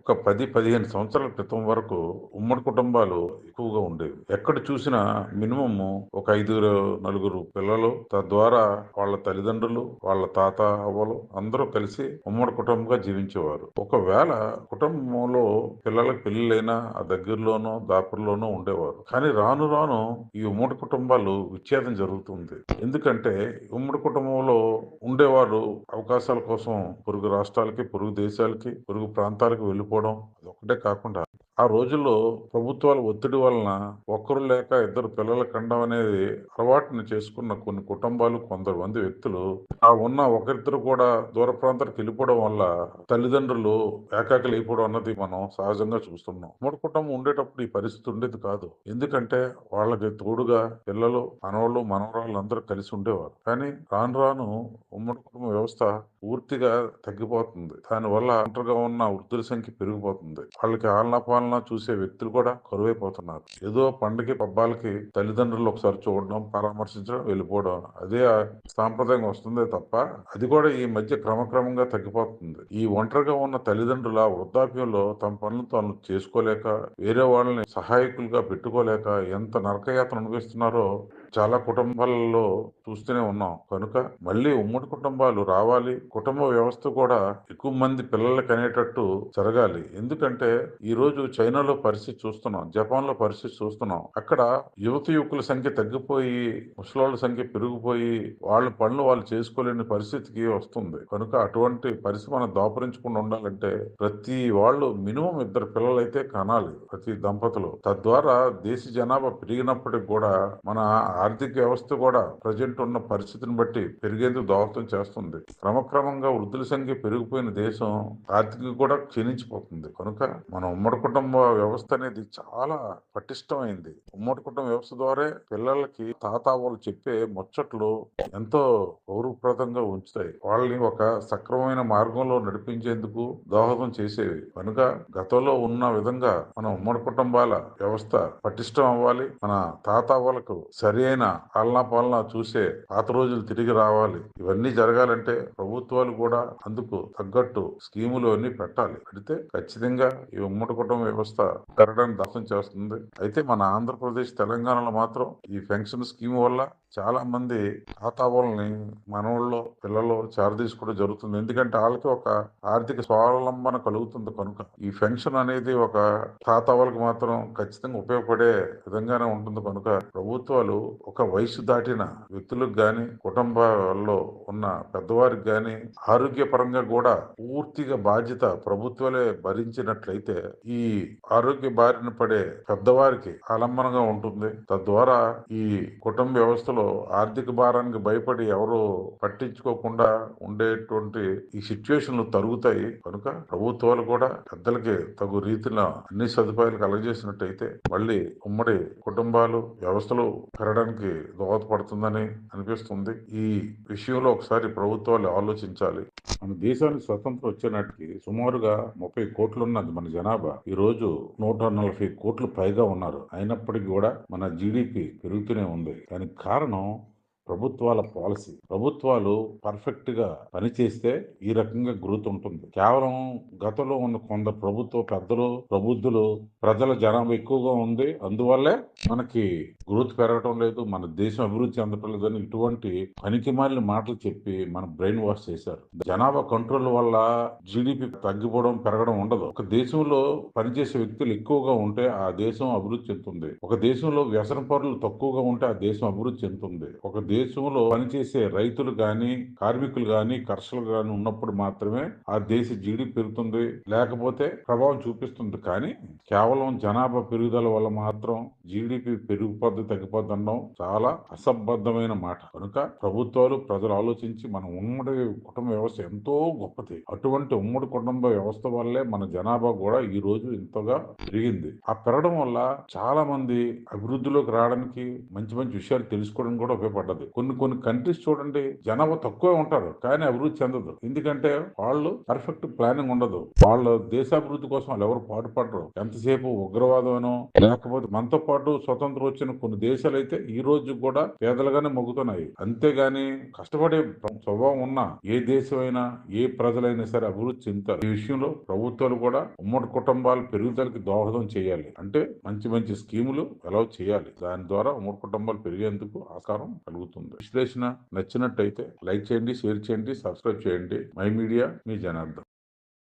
ఒక 10, 15 సంవత్సరాల క్రితం వరకు ఉమ్మడి కుటుంబాలు ఎక్కువగా ఉండేవి. ఎక్కడ చూసినా మినిమమ్ ఒక 5, నలుగురు పిల్లలు, తద్వారా వాళ్ళ తల్లిదండ్రులు, వాళ్ళ తాత, అవ్వలు అందరూ కలిసి ఉమ్మడి కుటుంబంగా జీవించేవారు. ఒకవేళ కుటుంబంలో పిల్లలకు పెళ్లిళ్ళైనా ఆ దగ్గరలోనో, దాపుల్లోనో ఉండేవారు. కానీ రాను రాను ఈ ఉమ్మడి కుటుంబాలు విచ్ఛేదం జరుగుతుంది. ఎందుకంటే ఉమ్మడి కుటుంబంలో ఉండేవారు అవకాశాల కోసం పొరుగు రాష్ట్రాలకి, పొరుగు దేశాలకి, పొరుగు ప్రాంతాలకు వెళ్ళిపోవడం అదొక్కటే కాకుండా ఆ రోజుల్లో ప్రభుత్వాల ఒత్తిడి వలన ఒక్కరు లేక ఇద్దరు పిల్లల కండం అనేది అలవాటుని చేసుకున్న కొన్ని కుటుంబాలు, కొంతమంది వ్యక్తులు ఆ ఉన్న ఒకరిద్దరు కూడా దూర ప్రాంతాలకు వెళ్ళిపోవడం వల్ల తల్లిదండ్రులు ఏకాకిలు అయిపోవడం అన్నది మనం సహజంగా చూస్తున్నాం. ఉమ్మడి కుటుంబం ఉండేటప్పుడు ఈ పరిస్థితి ఉండేది కాదు. ఎందుకంటే వాళ్ళకి తోడుగా పిల్లలు, మనవళ్ళు, మనవరాళ్ళు అందరూ కలిసి ఉండేవారు. కానీ రాను రాను ఉమ్మడి కుటుంబ వ్యవస్థ పూర్తిగా తగ్గిపోతుంది. దానివల్ల ఒంటరిగా ఉన్న వృద్ధుల సంఖ్య పెరిగిపోతుంది. వాళ్ళకి ఆలనా పాలనా చూసే వ్యక్తులు కూడా కరువైపోతున్నారు. ఏదో పండగకి, పబ్బాలకి తల్లిదండ్రులు ఒకసారి చూడడం, పరామర్శించడం, వెళ్ళిపోవడం అదే సాంప్రదాయం వస్తుందే తప్ప అది కూడా ఈ మధ్య క్రమక్రమంగా తగ్గిపోతుంది. ఈ ఒంటరిగా ఉన్న తల్లిదండ్రుల వృద్ధాప్యంలో తమ పనులు తాను చేసుకోలేక, వేరే వాళ్ళని సహాయకులుగా పెట్టుకోలేక ఎంత నరకయాతన అనుభవిస్తున్నారో చాలా కుటుంబాలలో చూస్తూనే ఉన్నాం. కనుక మళ్ళీ ఉమ్మడి కుటుంబాలు రావాలి. కుటుంబ వ్యవస్థ కూడా ఎక్కువ మంది పిల్లలకి అనేటట్టు జరగాలి. ఎందుకంటే ఈ రోజు చైనాలో పరిస్థితి చూస్తున్నాం, జపాన్ లో పరిస్థితి చూస్తున్నాం. అక్కడ యువకుల సంఖ్య తగ్గిపోయి ముసలోళ్ళ సంఖ్య పెరిగిపోయి వాళ్ళ పనులు వాళ్ళు చేసుకోలేని పరిస్థితికి వస్తుంది. కనుక అటువంటి పరిస్థితి మనం దాపురించకుండా ఉండాలంటే ప్రతి వాళ్ళు మినిమం ఇద్దరు పిల్లలైతే కనాలి, ప్రతి దంపతులు. తద్వారా దేశ జనాభా పెరిగినప్పటికి కూడా మన ఆర్థిక వ్యవస్థ కూడా ప్రజెంట్ ఉన్న పరిస్థితిని బట్టి పెరిగేందుకు దోహదం చేస్తుంది. క్రమక్రమంగా వృద్ధుల సంఖ్య పెరిగిపోయిన దేశం ఆర్థికంగా కూడా క్షీణించిపోతుంది. కనుక మన ఉమ్మడి కుటుంబ వ్యవస్థ అనేది చాలా పటిష్టమైంది. ఉమ్మడి కుటుంబ వ్యవస్థ ద్వారా పిల్లలకి తాతావాళ్ళు చెప్పే ముచ్చట్లు ఎంతో గౌరవప్రదంగా ఉంచుతాయి. వాళ్ళని ఒక సక్రమమైన మార్గంలో నడిపించేందుకు దోహదం చేసేవి. కనుక గతంలో ఉన్న విధంగా మన ఉమ్మడి కుటుంబాల వ్యవస్థ పటిష్టం అవ్వాలి. మన తాతావాళ్ళకు సరి అయిన పాలనా చూసే పాత రోజులు తిరిగి రావాలి. ఇవన్నీ జరగాలంటే ప్రభుత్వాలు కూడా అందుకు తగ్గట్టు స్కీములు అన్ని పెట్టాలి. పెడితే ఖచ్చితంగా ఈ ఉమ్మడి కుటుంబ వ్యవస్థ పెరగడానికి దోహదం చేస్తుంది. అయితే మన ఆంధ్రప్రదేశ్, తెలంగాణలో మాత్రం ఈ పెన్షన్ స్కీమ్ వల్ల చాలా మంది తాతావాళ్ళని మనవళ్ళు, పిల్లలు చేరదీసుకోవడం జరుగుతుంది. ఎందుకంటే వాళ్ళకి ఒక ఆర్థిక స్వావలంబన కలుగుతుంది. కనుక ఈ పెన్షన్ అనేది ఒక తాతావాళ్ళకి మాత్రం ఖచ్చితంగా ఉపయోగపడే విధంగానే ఉంటుంది. కనుక ప్రభుత్వాలు ఒక వయసు దాటిన వ్యక్తులకు గాని, కుటుంబాల్లో ఉన్న పెద్దవారికి గాని ఆరోగ్యపరంగా కూడా పూర్తిగా బాధ్యత ప్రభుత్వాలే భరించినట్లయితే ఈ ఆరోగ్య బారిన పడే పెద్దవారికి ఆలంబనగా ఉంటుంది. తద్వారా ఈ కుటుంబ వ్యవస్థలో ఆర్థిక భారానికి భయపడి ఎవరు పట్టించుకోకుండా ఉండేటువంటి ఈ సిచ్యువేషన్లు తరుగుతాయి. కనుక ప్రభుత్వాలు కూడా పెద్దలకి తగు రీతిలో అన్ని సదుపాయాలు కలగజేసినట్టయితే మళ్ళీ ఉమ్మడి కుటుంబాలు వ్యవస్థలు పెరగడానికి దోహదపడుతుందని అనిపిస్తుంది. ఈ విషయంలో ఒకసారి ప్రభుత్వాలు ఆలోచించాలి. మన దేశానికి స్వతంత్రం వచ్చే నాటికి సుమారుగా 30 కోట్లు ఉన్నది మన జనాభా. ఈ రోజు 140 కోట్లు పైగా ఉన్నారు. అయినప్పటికీ కూడా మన జీడిపి పెరుగుతూనే ఉంది. దానికి కారణం ప్రభుత్వాల పాలసీ. ప్రభుత్వాలు పర్ఫెక్ట్ గా పనిచేస్తే ఈ రకంగా గ్రోత్ ఉంటుంది. కేవలం గతంలో ఉన్న కొందరు ప్రభుత్వ పెద్దలు, ప్రబుద్ధులు ప్రజల జనాభా ఎక్కువగా ఉంది, అందువల్లే మనకి గ్రోత్ పెరగటం లేదు, మన దేశం అభివృద్ధి చెందటం లేదు అని ఇటువంటి పనికిమాలిన మాటలు చెప్పి మన బ్రెయిన్ వాష్ చేశారు. జనాభా కంట్రోల్ వల్ల జీడిపి తగ్గిపోవడం, పెరగడం ఉండదు. ఒక దేశంలో పనిచేసే వ్యక్తులు ఎక్కువగా ఉంటే ఆ దేశం అభివృద్ధి చెందుతుంది. ఒక దేశంలో వ్యసన పరులు తక్కువగా ఉంటే ఆ దేశం అభివృద్ధి చెందుతుంది. ఒక దేశంలో పనిచేసే రైతులు గాని, కార్మికులు గాని, కర్షకులు గాని ఉన్నప్పుడు మాత్రమే ఆ దేశ జీడిపి పెరుగుతుంది, లేకపోతే ప్రభావం చూపిస్తుంది. కానీ కేవలం జనాభా పెరుగుదల వల్ల మాత్రం జీడిపి పెరిగిపోద్ది, తగ్గిపోద్ది అనడం చాలా అసంబద్ధమైన మాట. కనుక ప్రభుత్వాలు, ప్రజలు ఆలోచించి మన ఉమ్మడి కుటుంబ వ్యవస్థ ఎంతో గొప్పది. అటువంటి ఉమ్మడి కుటుంబ వ్యవస్థ వల్లే మన జనాభా కూడా ఈ రోజు ఇంతగా పెరిగింది. ఆ పెరగడం వల్ల చాలా మంది అభివృద్ధిలోకి రావడానికి, మంచి మంచి విషయాలు తెలుసుకోవడానికి కూడా ఉపయోగపడ్డది. కొన్ని కంట్రీస్ చూడండి, జనాభా తక్కువే ఉంటారు కానీ అభివృద్ధి చెందదు. ఎందుకంటే వాళ్ళు పర్ఫెక్ట్ ప్లానింగ్ ఉండదు. వాళ్ళ దేశాభివృద్ధి కోసం వాళ్ళు ఎవరు పాటుపడరు. ఎంతసేపు ఉగ్రవాదమనో లేకపోతే మనతో పాటు స్వతంత్రం వచ్చిన కొన్ని కొన్ని దేశాలు అయితే ఈ రోజు కూడా పేదలుగానే మొగ్గుతున్నాయి. అంతేగాని కష్టపడే స్వభావం ఉన్న ఏ దేశమైనా ఏ ప్రజలైనా సరే అభివృద్ధి చెందుతారు. ఈ విషయంలో ప్రభుత్వాలు కూడా ఉమ్మడి కుటుంబాల పెరుగుదలకి దోహదం చేయాలి. అంటే మంచి మంచి స్కీములు ఎలా చేయాలి. దాని ద్వారా ఉమ్మడి కుటుంబాలు పెరిగేందుకు ఆస్కారం కలుగుతుంది. విశ్లేషణ నచ్చినట్టయితే లైక్ చేయండి, షేర్ చేయండి, సబ్స్క్రైబ్ చేయండి. My media, me Janardhan.